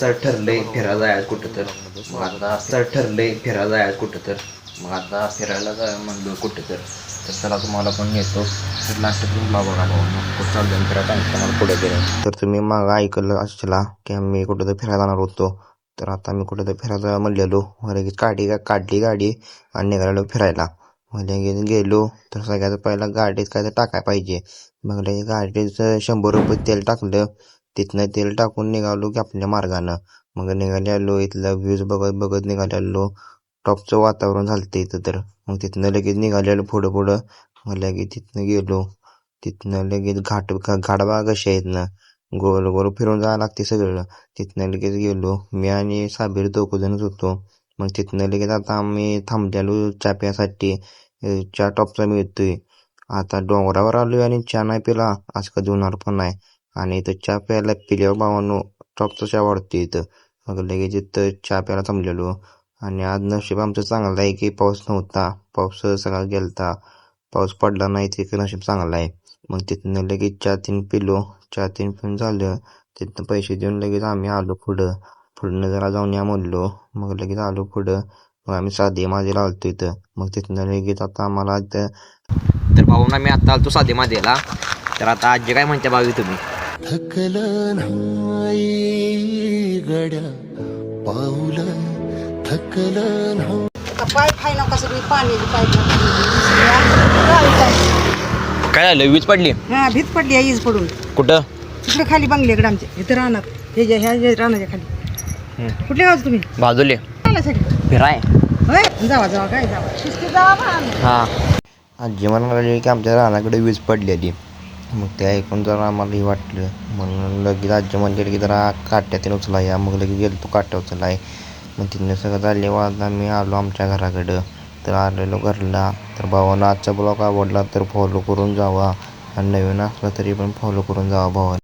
तर ठरलंय फिरायला जायचं कुठं तर. मग आता फिरायला जाय म्हणलो कुठं तर. तर चला तुम्हाला पण नेतो. तर लास्ट तुम्हाला बघा मग कुठं चाललं फिरायला तुम्हाला पुढे गेलं. तर तुम्ही मागं ऐकलं असला की मी कुठं तर फिरायला जाणार होतो. तर आता मी कुठं तर फिरायला म्हणलेलो. लगेच काढली गाडी आणि निघालेलो फिरायला. मग लगेच गेलो तर सगळ्यात पहिला गाडीत काय तर टाकाय पाहिजे. मग लगेच गाडीचं 100 रुपये तेल टाकलं. तिथनं तेल टाकून निघालो की आपल्या मार्गानं. मग निघालेलो इथलं व्ह्यूज बघत बघत निघालेलो. टॉपचं वातावरण झालं इथं तर. मग तिथनं लगेच निघालेलो पुढं. मग लगेच तिथनं गेलो. तिथनं लगेच घाट बघा कशी आहेत ना. गोल गोल फिरून जायला लागते सगळं. तिथनं लगेच गेलो. मी आणि साबीर दोघंजणच होतो. मग तिथनं लगेच आता आम्ही थांबलेलो चहा प्यासाठी. चहा टॉपचा मिळतोय. आता डोंगरावर आलोय आणि चहा नाही पिला असं कधी होणार पण नाही. आणि इथं चहा प्यायला पिल्यावर भावानो टॉपचा चहा वाढतो इथं. मग लगेच इथं चहा प्यायला थांबलेलो. आणि आज नशीब आमचं चांगलं आहे की पाऊस नव्हता. पाऊस सगळा गेलता. पाऊस पडला नाही ते नशीब चांगलं आहे. मग तिथनं लगेच चहा तीन पिलो. चहा तीन पिऊन झालं. तिथनं पैसे देऊन लगेच आम्ही आलो पुढं जरा जाऊन या म्हणलो. मग लगेच आलो पुढं. मग आम्ही साधे माझे लावतो इथं. मग तिथनं लगेच आता आम्हाला तर भाऊना मी आता आलतो साधे माझ्याला. तर आता आजी काय म्हणते बावी तुम्ही. थकलं नाही गड्या पाऊल थकलं नाही. पाय खायला कसं पाण्याची पाईप काय झालं वीज पडली. हा भीत पडली आहे ईज पडून. कुठं. तिकडे खाली बंगल्याकडे आमच्या इथं राहणार ह्या राहण्याच्या खाली. कुठले गावचं तुम्ही. बाजूले राहण्यासाठी फिराय. होय जावा काय जावा शिस्तीत जावा. हां आजी म्हणाली की आमच्या रानाकडे वीज पडलेली. मग ते ऐकून जरा आम्हालाही वाटलं. म्हणून लगेच आजी म्हणली की जरा काट्यातून उचला या. मग लगेच गेलो तो काट्या उचलाय. मग तिथनं सगळं झाले वाजता मी आलो आमच्या घराकडं. तर आलेलो घरला. तर भावानं आजचा ब्लॉग आवडला तर फॉलो करून जावा. आणि नवीन असला तरी पण फॉलो करून जावा भावाला.